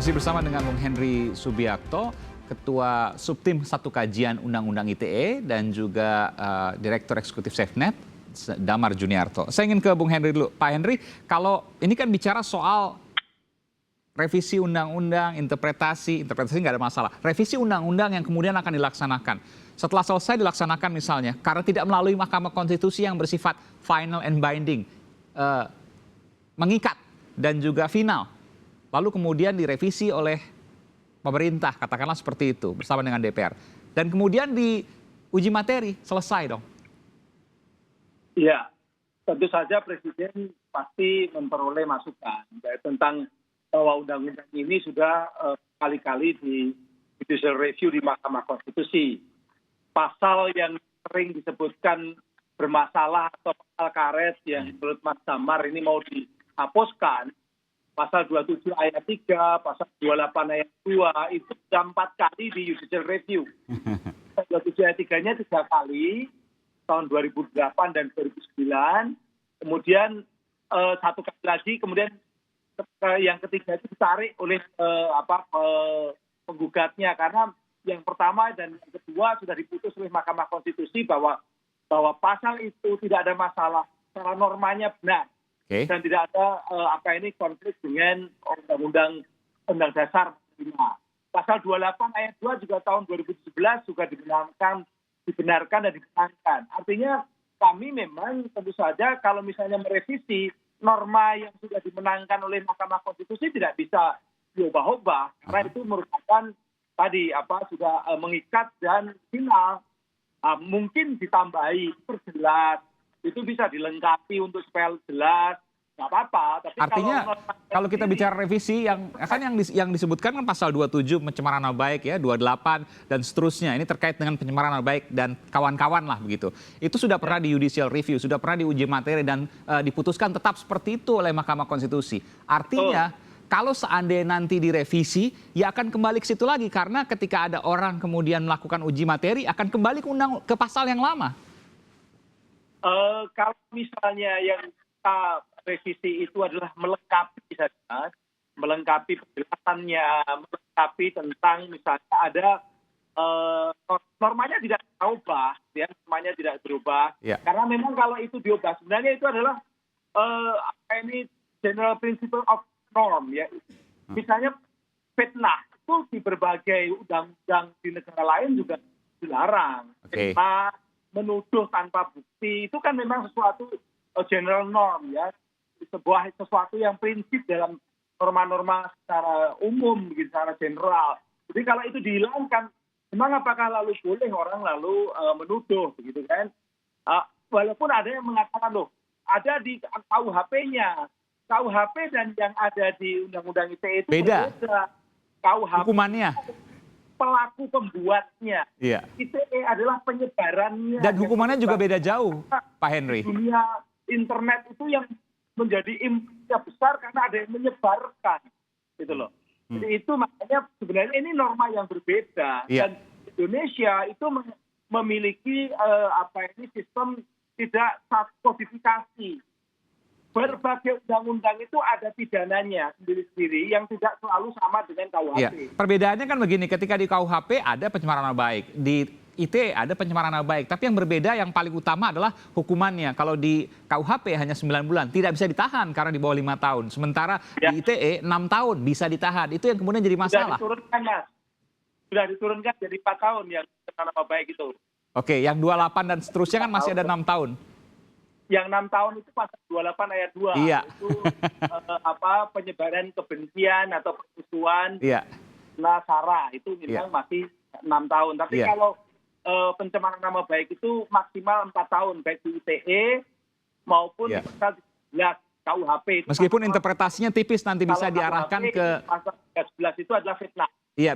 Masih bersama dengan Bung Henry Subiakto, Ketua Subtim 1 Kajian Undang-Undang ITE dan juga Direktur Eksekutif SafeNet, Damar Juniarto. Saya ingin ke Bung Henry dulu. Pak Henry, kalau ini kan bicara soal revisi undang-undang, interpretasi nggak ada masalah. Revisi undang-undang yang kemudian akan dilaksanakan. Setelah selesai dilaksanakan misalnya, karena tidak melalui Mahkamah Konstitusi yang bersifat final and binding, mengikat dan juga final. Lalu kemudian direvisi oleh pemerintah, katakanlah seperti itu, bersama dengan DPR. Dan kemudian diuji materi, selesai dong. Iya, tentu saja Presiden pasti memperoleh masukan tentang bahwa undang-undang ini sudah kali-kali di judicial review di Mahkamah Konstitusi. Pasal yang sering disebutkan bermasalah atau pasal karet yang menurut Mas Damar ini mau dihapuskan, pasal 27 ayat 3, pasal 28 ayat 2, itu sudah 4 kali di judicial review. Pasal 27 ayat 3-nya 3 kali, tahun 2008 dan 2009. Kemudian 1 kali lagi, kemudian yang ketiga itu ditarik oleh penggugatnya. Karena yang pertama dan yang kedua sudah diputus oleh Mahkamah Konstitusi bahwa pasal itu tidak ada masalah, secara normanya benar. Dan tidak ada konflik dengan Undang-Undang Dasar 5. Pasal 28 ayat 2 juga tahun 2017 juga dibenarkan dan dibenarkan. Artinya kami memang tentu saja kalau misalnya merevisi norma yang sudah dimenangkan oleh Mahkamah Konstitusi tidak bisa diubah-ubah karena itu merupakan tadi sudah mengikat dan final. Mungkin ditambahi, perjelas. Itu bisa dilengkapi untuk supaya jelas, nggak apa-apa. Tapi artinya kalau kita bicara revisi yang disebutkan kan pasal 27 pencemaran nama baik ya, 28 dan seterusnya. Ini terkait dengan pencemaran nama baik dan kawan-kawan lah begitu. Itu sudah pernah di judicial review, sudah pernah diuji materi dan diputuskan tetap seperti itu oleh Mahkamah Konstitusi. Artinya kalau seandainya nanti direvisi, ya akan kembali ke situ lagi karena ketika ada orang kemudian melakukan uji materi akan kembali ke pasal yang lama. Kalau misalnya yang kita revisi itu adalah melengkapi saja, melengkapi penjelasannya, melengkapi tentang misalnya ada normanya tidak berubah, ya, normanya tidak berubah. Yeah. Karena memang kalau itu diubah, sebenarnya itu adalah general principle of norm, ya. Misalnya fitnah itu di berbagai undang-undang di negara lain juga dilarang. Fitnah, menuduh tanpa bukti itu kan memang sesuatu general norm, ya, sesuatu yang prinsip dalam norma-norma secara umum, secara general. Jadi kalau itu dihilangkan, memang apakah lalu boleh orang lalu menuduh, begitu kan? Walaupun ada yang mengatakan ada di KUHP-nya, KUHP dan yang ada di Undang-Undang ITE itu beda. KUHP hukumannya. Pelaku pembuatnya. Iya. ITE adalah penyebarannya. Dan hukumannya juga beda jauh, Pak Henry. Dunia internet itu yang menjadi implikasi besar karena ada yang menyebarkan, gitu loh. Jadi itu makanya sebenarnya ini norma yang berbeda. Iya. Dan Indonesia itu memiliki sistem tidak kodifikasi. Berbagai undang-undang itu ada pidananya sendiri-sendiri yang tidak selalu sama dengan KUHP. Ya, perbedaannya kan begini, ketika di KUHP ada pencemaran nama baik, di ITE ada pencemaran nama baik, tapi yang berbeda yang paling utama adalah hukumannya. Kalau di KUHP hanya 9 bulan, tidak bisa ditahan karena di bawah 5 tahun. Sementara di ITE 6 tahun bisa ditahan, itu yang kemudian jadi masalah. Sudah diturunkan jadi 4 tahun yang pencemaran nama baik itu. Oke, yang 28 dan seterusnya kan masih ada 6 tahun. Yang 6 tahun itu pasal 28 ayat 2. Iya. Itu penyebaran kebencian atau permusuhan. Iya. Sara itu memang masih 6 tahun. Tapi kalau pencemaran nama baik itu maksimal 4 tahun baik di ITE maupun di pasal 13 KUHP. Meskipun interpretasinya tipis nanti bisa diarahkan ke pasal 13 itu adalah fitnah. Iya,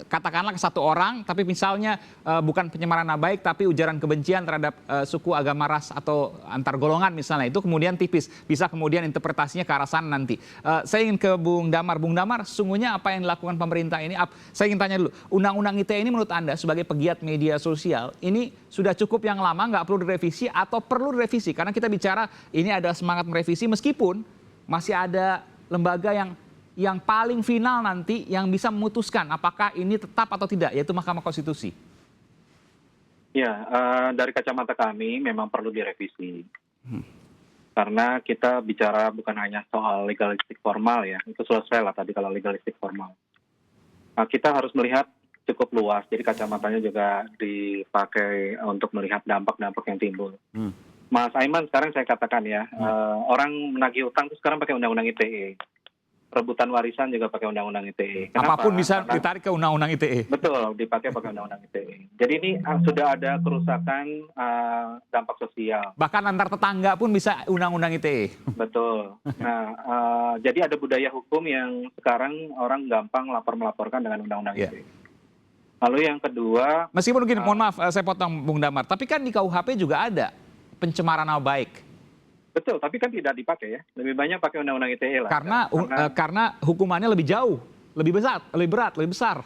katakanlah ke satu orang, tapi misalnya bukan pencemaran nama baik, tapi ujaran kebencian terhadap suku, agama, ras, atau antar golongan misalnya, itu kemudian tipis. Bisa kemudian interpretasinya ke arah sana nanti. Saya ingin ke Bung Damar. Bung Damar, sesungguhnya apa yang dilakukan pemerintah ini? Saya ingin tanya dulu, Undang-Undang ITE ini menurut Anda sebagai pegiat media sosial, ini sudah cukup yang lama, nggak perlu direvisi, atau perlu direvisi? Karena kita bicara ini ada semangat merevisi meskipun masih ada lembaga yang yang paling final nanti yang bisa memutuskan apakah ini tetap atau tidak, yaitu Mahkamah Konstitusi? Ya, dari kacamata kami memang perlu direvisi. Karena kita bicara bukan hanya soal legalistik formal ya, itu selesai lah tadi kalau legalistik formal. Kita harus melihat cukup luas, jadi kacamatanya juga dipakai untuk melihat dampak-dampak yang timbul. Mas Aiman, sekarang saya katakan ya, orang menagih utang itu sekarang pakai undang-undang ITE. Rebutan warisan juga pakai undang-undang ITE. Kenapa? Apapun bisa ditarik ke undang-undang ITE. Betul, dipakai undang-undang ITE. Jadi ini sudah ada kerusakan dampak sosial. Bahkan antar tetangga pun bisa undang-undang ITE. Betul. Nah, jadi ada budaya hukum yang sekarang orang gampang melaporkan dengan undang-undang ITE. Lalu yang kedua... Meskipun begini, mohon maaf saya potong Bung Damar, tapi kan di KUHP juga ada pencemaran nama baik. Betul, tapi kan tidak dipakai ya. Lebih banyak pakai undang-undang ITE lah. Karena hukumannya lebih jauh, lebih besar, lebih berat, lebih besar.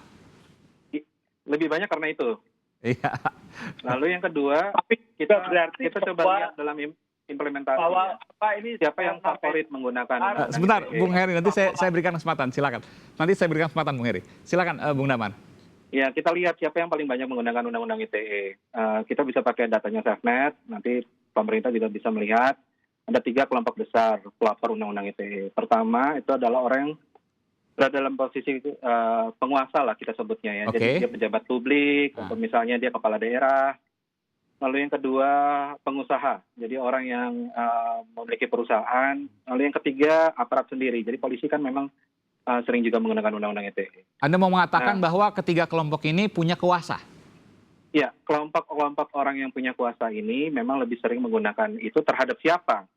Lebih banyak karena itu. Iya. Lalu yang kedua, kita coba lihat dalam implementasi. Siapa yang favorit menggunakan? Sebentar, Bung Heri, nanti saya berikan kesempatan, silakan. Nanti saya berikan kesempatan, Bung Heri. Silakan, Bung Damar. Ya, kita lihat siapa yang paling banyak menggunakan undang-undang ITE. Kita bisa pakai datanya SafeNet, nanti pemerintah juga bisa melihat. Ada 3 kelompok besar pelapor undang-undang ITE. Pertama itu adalah orang yang berada dalam posisi penguasa lah kita sebutnya ya. Jadi dia pejabat publik, atau misalnya dia kepala daerah. Lalu yang kedua pengusaha, jadi orang yang memiliki perusahaan. Lalu yang ketiga aparat sendiri. Jadi polisi kan memang sering juga menggunakan undang-undang ITE. Anda mau mengatakan bahwa ketiga kelompok ini punya kuasa? Ya, kelompok-kelompok orang yang punya kuasa ini memang lebih sering menggunakan itu terhadap siapa?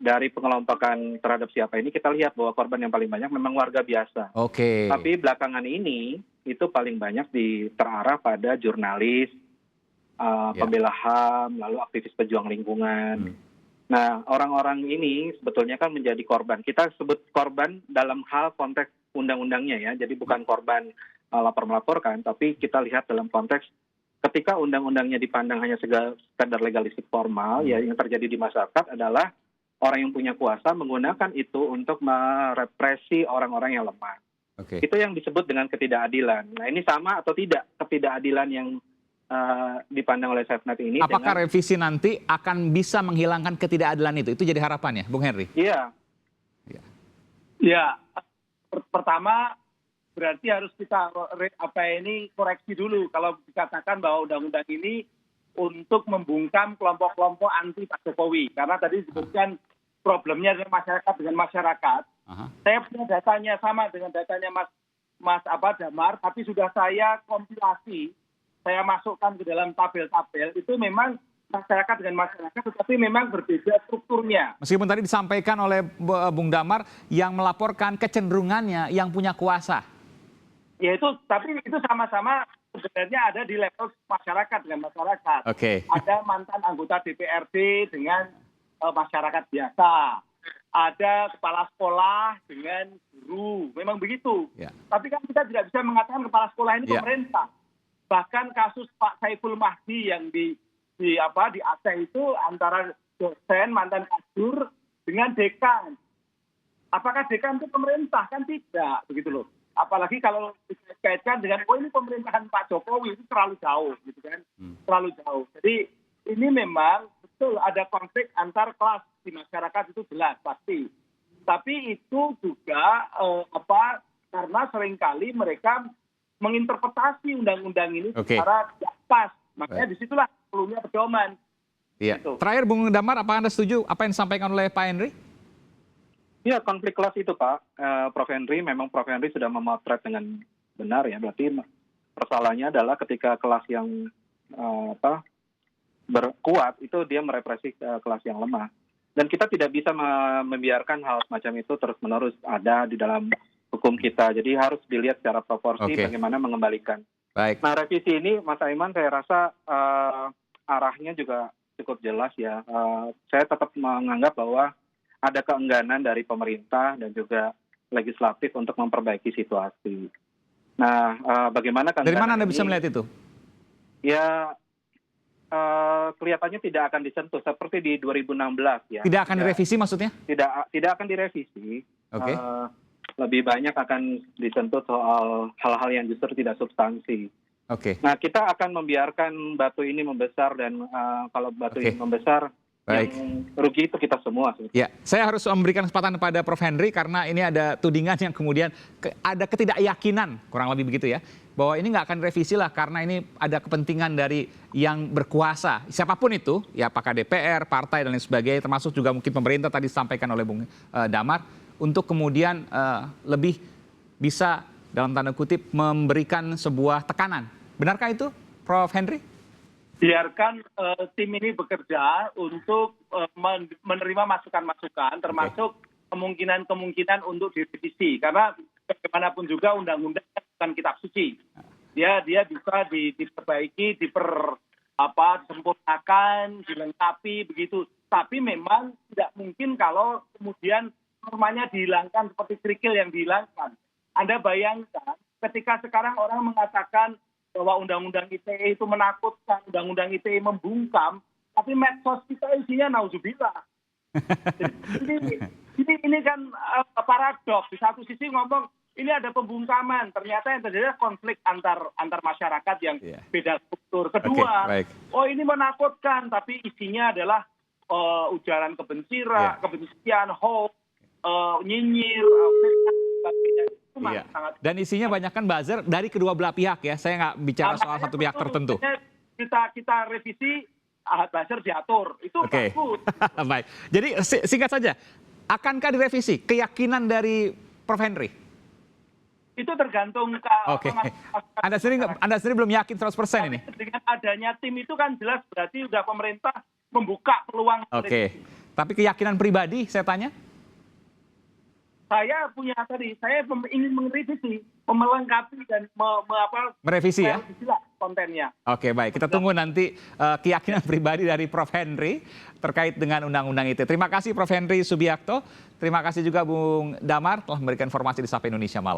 Dari pengelompokan terhadap siapa ini kita lihat bahwa korban yang paling banyak memang warga biasa. Tapi belakangan ini itu paling banyak terarah pada jurnalis, pembela HAM, lalu aktivis pejuang lingkungan. Nah, orang-orang ini sebetulnya kan menjadi korban. Kita sebut korban dalam hal konteks undang-undangnya ya. Jadi bukan korban lapor-melaporkan, tapi kita lihat dalam konteks ketika undang-undangnya dipandang hanya sekadar legalistik formal, ya yang terjadi di masyarakat adalah orang yang punya kuasa menggunakan itu untuk merepresi orang-orang yang lemah. Itu yang disebut dengan ketidakadilan. Nah, ini sama atau tidak ketidakadilan yang dipandang oleh SafeNet ini? Apakah revisi nanti akan bisa menghilangkan ketidakadilan itu? Itu jadi harapan ya, Bung Henry? Iya. Ya, pertama berarti harus kita koreksi dulu kalau dikatakan bahwa undang-undang ini untuk membungkam kelompok-kelompok anti Pak Jokowi. Karena tadi disebutkan problemnya dengan masyarakat. Saya punya datanya sama dengan datanya Mas Damar, tapi sudah saya kompilasi, saya masukkan ke dalam tabel-tabel. Itu memang masyarakat dengan masyarakat, tetapi memang berbeda strukturnya. Meskipun tadi disampaikan oleh Bung Damar yang melaporkan kecenderungannya yang punya kuasa. Ya itu, tapi itu sama-sama sebenarnya ada di level masyarakat dengan masyarakat. Ada mantan anggota DPRD dengan masyarakat biasa. Ada kepala sekolah dengan guru. Memang begitu. Tapi kan kita tidak bisa mengatakan kepala sekolah ini pemerintah. Bahkan kasus Pak Saiful Mahdi yang di Aceh itu antara dosen, mantan kasur dengan dekan. Apakah dekan itu pemerintah? Kan tidak, begitu loh. Apalagi kalau dikaitkan dengan, ini pemerintahan Pak Jokowi, itu terlalu jauh, gitu kan. Terlalu jauh. Jadi ini memang betul ada konflik antar kelas di masyarakat, itu jelas, pasti. Tapi itu juga karena seringkali mereka menginterpretasi undang-undang ini secara tidak pas. Makanya disitulah perlunya pedoman. Gitu. Terakhir Bung Damar, apa Anda setuju apa yang disampaikan oleh Pak Henry? Ya, konflik kelas itu Pak, Prof. Henry, memang Prof. Henry sudah memotret dengan benar ya. Berarti persoalannya adalah ketika kelas yang berkuat itu dia merepresi kelas yang lemah. Dan kita tidak bisa membiarkan hal semacam itu terus-menerus ada di dalam hukum kita. Jadi harus dilihat secara proporsi bagaimana mengembalikan. Nah, revisi ini Mas Aiman saya rasa arahnya juga cukup jelas ya. Saya tetap menganggap bahwa ada keengganan dari pemerintah dan juga legislatif untuk memperbaiki situasi. Nah, bagaimana keengganan dari mana Anda bisa melihat itu? Ya, kelihatannya tidak akan disentuh seperti di 2016 ya. Tidak akan direvisi maksudnya? Tidak akan direvisi. Oke. Lebih banyak akan disentuh soal hal-hal yang justru tidak substansi. Oke. Nah, kita akan membiarkan batu ini membesar dan kalau batu ini membesar, baik, yang rugi itu kita semua. Ya, saya harus memberikan kesempatan kepada Prof. Henry karena ini ada tudingan yang kemudian ada ketidakyakinan, kurang lebih begitu ya, bahwa ini nggak akan revisi lah karena ini ada kepentingan dari yang berkuasa, siapapun itu, ya apakah DPR, partai dan lain sebagainya, termasuk juga mungkin pemerintah tadi disampaikan oleh Bung Damar, untuk kemudian lebih bisa dalam tanda kutip memberikan sebuah tekanan. Benarkah itu, Prof. Henry? Biarkan tim ini bekerja untuk menerima masukan-masukan, termasuk kemungkinan-kemungkinan untuk direvisi. Karena bagaimanapun juga undang-undang bukan kitab suci. Dia bisa diperbaiki, disempurnakan, dilengkapi begitu. Tapi memang tidak mungkin kalau kemudian normanya dihilangkan seperti kerikil yang dihilangkan. Anda bayangkan ketika sekarang orang mengatakan bahwa undang-undang ITE itu menakutkan, undang-undang ITE membungkam, tapi medsos kita isinya nauzubillah. Ini kan paradoks. Di satu sisi ngomong ini ada pembungkaman, ternyata yang terjadi konflik antar masyarakat yang beda struktur. Kedua, ini menakutkan, tapi isinya adalah ujaran kebencian, hoax, nyinyir, sebagainya. Iya. Dan isinya banyak kan buzzer dari kedua belah pihak ya. Saya nggak bicara soal satu pihak tertentu. Kita revisi buzzer diatur. Itu bagus. Baik. Jadi singkat saja, akankah direvisi? Keyakinan dari Prof. Henry? Itu tergantung Oke. Anda sendiri belum yakin 100% ini? Dengan adanya tim itu kan jelas berarti sudah pemerintah membuka peluang. Oke. Tapi keyakinan pribadi saya tanya? Saya ingin merevisi, melengkapi dan merevisi ya kontennya. Oke, baik, kita tunggu nanti keyakinan pribadi dari Prof. Henry terkait dengan undang-undang ITE. Terima kasih Prof. Henry Subiakto, terima kasih juga Bung Damar telah memberikan informasi di Sapa Indonesia Malam.